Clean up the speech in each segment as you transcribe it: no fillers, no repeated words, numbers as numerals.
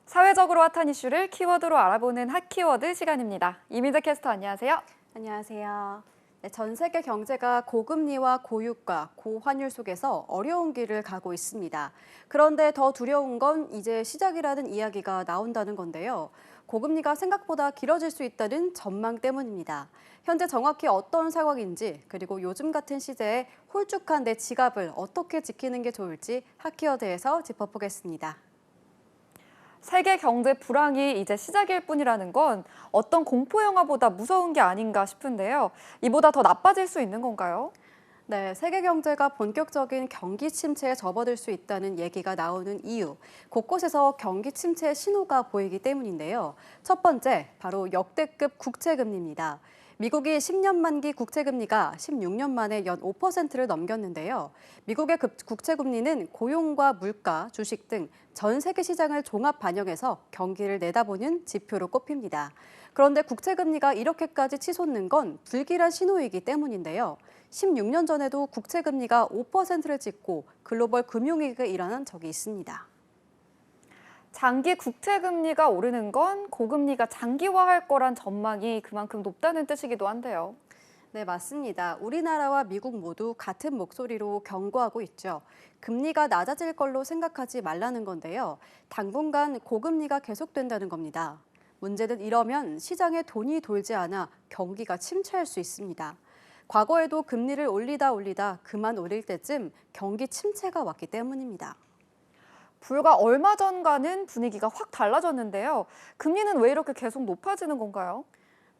사회적으로 핫한 이슈를 키워드로 알아보는 핫키워드 시간입니다. 이민재 캐스터 안녕하세요. 안녕하세요. 네, 전 세계 경제가 고금리와 고유가, 고환율 속에서 어려운 길을 가고 있습니다. 그런데 더 두려운 건 이제 시작이라는 이야기가 나온다는 건데요. 고금리가 생각보다 길어질 수 있다는 전망 때문입니다. 현재 정확히 어떤 상황인지, 그리고 요즘 같은 시대에 홀쭉한 내 지갑을 어떻게 지키는 게 좋을지 핫키워드에서 짚어보겠습니다. 세계 경제 불황이 이제 시작일 뿐이라는 건 어떤 공포 영화보다 무서운 게 아닌가 싶은데요. 이보다 더 나빠질 수 있는 건가요? 네, 세계 경제가 본격적인 경기 침체에 접어들 수 있다는 얘기가 나오는 이유, 곳곳에서 경기 침체의 신호가 보이기 때문인데요. 첫 번째, 바로 역대급 국채금리입니다. 미국이 10년 만기 국채금리가 16년 만에 연 5%를 넘겼는데요. 미국의 국채금리는 고용과 물가, 주식 등 전 세계 시장을 종합 반영해서 경기를 내다보는 지표로 꼽힙니다. 그런데 국채금리가 이렇게까지 치솟는 건 불길한 신호이기 때문인데요. 16년 전에도 국채금리가 5%를 찍고 글로벌 금융위기가 일어난 적이 있습니다. 장기 국채 금리가 오르는 건 고금리가 장기화할 거란 전망이 그만큼 높다는 뜻이기도 한데요. 네, 맞습니다. 우리나라와 미국 모두 같은 목소리로 경고하고 있죠. 금리가 낮아질 걸로 생각하지 말라는 건데요. 당분간 고금리가 계속된다는 겁니다. 문제는 이러면 시장에 돈이 돌지 않아 경기가 침체할 수 있습니다. 과거에도 금리를 올리다 그만 올릴 때쯤 경기 침체가 왔기 때문입니다. 불과 얼마 전과는 분위기가 확 달라졌는데요. 금리는 왜 이렇게 계속 높아지는 건가요?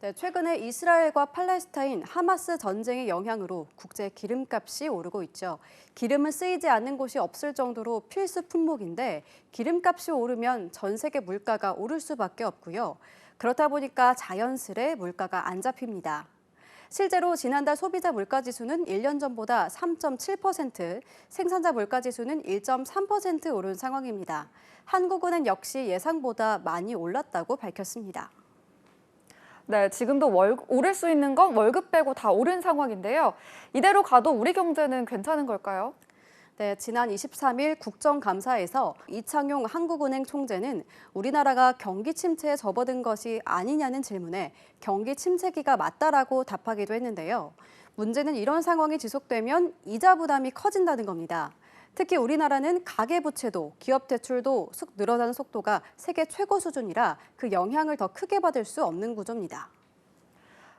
네, 최근에 이스라엘과 팔레스타인, 하마스 전쟁의 영향으로 국제 기름값이 오르고 있죠. 기름은 쓰이지 않는 곳이 없을 정도로 필수 품목인데 기름값이 오르면 전 세계 물가가 오를 수밖에 없고요. 그렇다 보니까 자연스레 물가가 안 잡힙니다. 실제로 지난달 소비자 물가지수는 1년 전보다 3.7%, 생산자 물가지수는 1.3% 오른 상황입니다. 한국은행 역시 예상보다 많이 올랐다고 밝혔습니다. 네, 지금도 오를 수 있는 건 월급 빼고 다 오른 상황인데요. 이대로 가도 우리 경제는 괜찮은 걸까요? 네, 지난 23일 국정감사에서 이창용 한국은행 총재는 우리나라가 경기 침체에 접어든 것이 아니냐는 질문에 경기 침체기가 맞다라고 답하기도 했는데요. 문제는 이런 상황이 지속되면 이자 부담이 커진다는 겁니다. 특히 우리나라는 가계부채도 기업 대출도 쑥 늘어나는 속도가 세계 최고 수준이라 그 영향을 더 크게 받을 수 없는 구조입니다.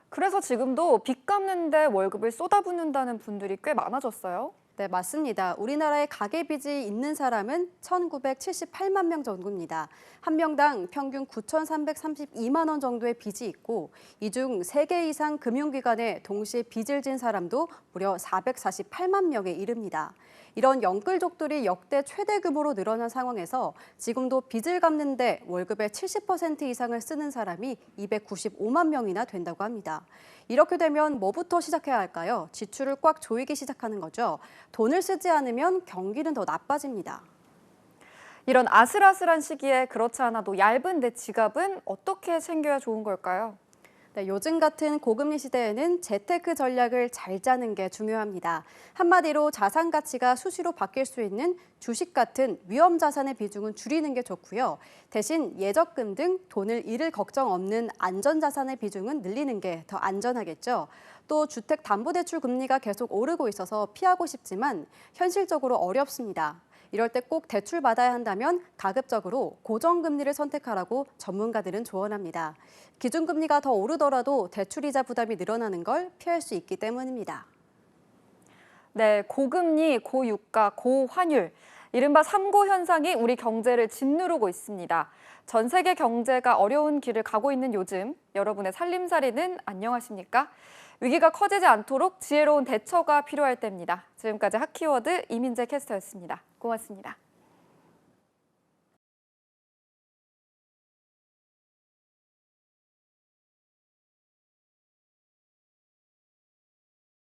그래서 지금도 빚 갚는데 월급을 쏟아붓는다는 분들이 꽤 많아졌어요. 네, 맞습니다. 우리나라에 가계빚이 있는 사람은 1,978만 명 정도입니다. 한 명당 평균 9,332만 원 정도의 빚이 있고 이 중 3개 이상 금융기관에 동시에 빚을 진 사람도 무려 448만 명에 이릅니다. 이런 영끌족들이 역대 최대 규모로 늘어난 상황에서 지금도 빚을 갚는데 월급의 70% 이상을 쓰는 사람이 295만 명이나 된다고 합니다. 이렇게 되면 뭐부터 시작해야 할까요? 지출을 꽉 조이기 시작하는 거죠. 돈을 쓰지 않으면 경기는 더 나빠집니다. 이런 아슬아슬한 시기에 그렇지 않아도 얇은 내 지갑은 어떻게 챙겨야 좋은 걸까요? 네, 요즘 같은 고금리 시대에는 재테크 전략을 잘 짜는 게 중요합니다. 한마디로 자산 가치가 수시로 바뀔 수 있는 주식 같은 위험 자산의 비중은 줄이는 게 좋고요. 대신 예적금 등 돈을 잃을 걱정 없는 안전 자산의 비중은 늘리는 게 더 안전하겠죠. 또 주택담보대출 금리가 계속 오르고 있어서 피하고 싶지만 현실적으로 어렵습니다. 이럴 때 꼭 대출 받아야 한다면 가급적으로 고정금리를 선택하라고 전문가들은 조언합니다. 기준금리가 더 오르더라도 대출이자 부담이 늘어나는 걸 피할 수 있기 때문입니다. 네, 고금리, 고유가, 고환율, 이른바 3고 현상이 우리 경제를 짓누르고 있습니다. 전 세계 경제가 어려운 길을 가고 있는 요즘, 여러분의 살림살이는 안녕하십니까? 위기가 커지지 않도록 지혜로운 대처가 필요할 때입니다. 지금까지 핫키워드 이민재 캐스터였습니다. 고맙습니다.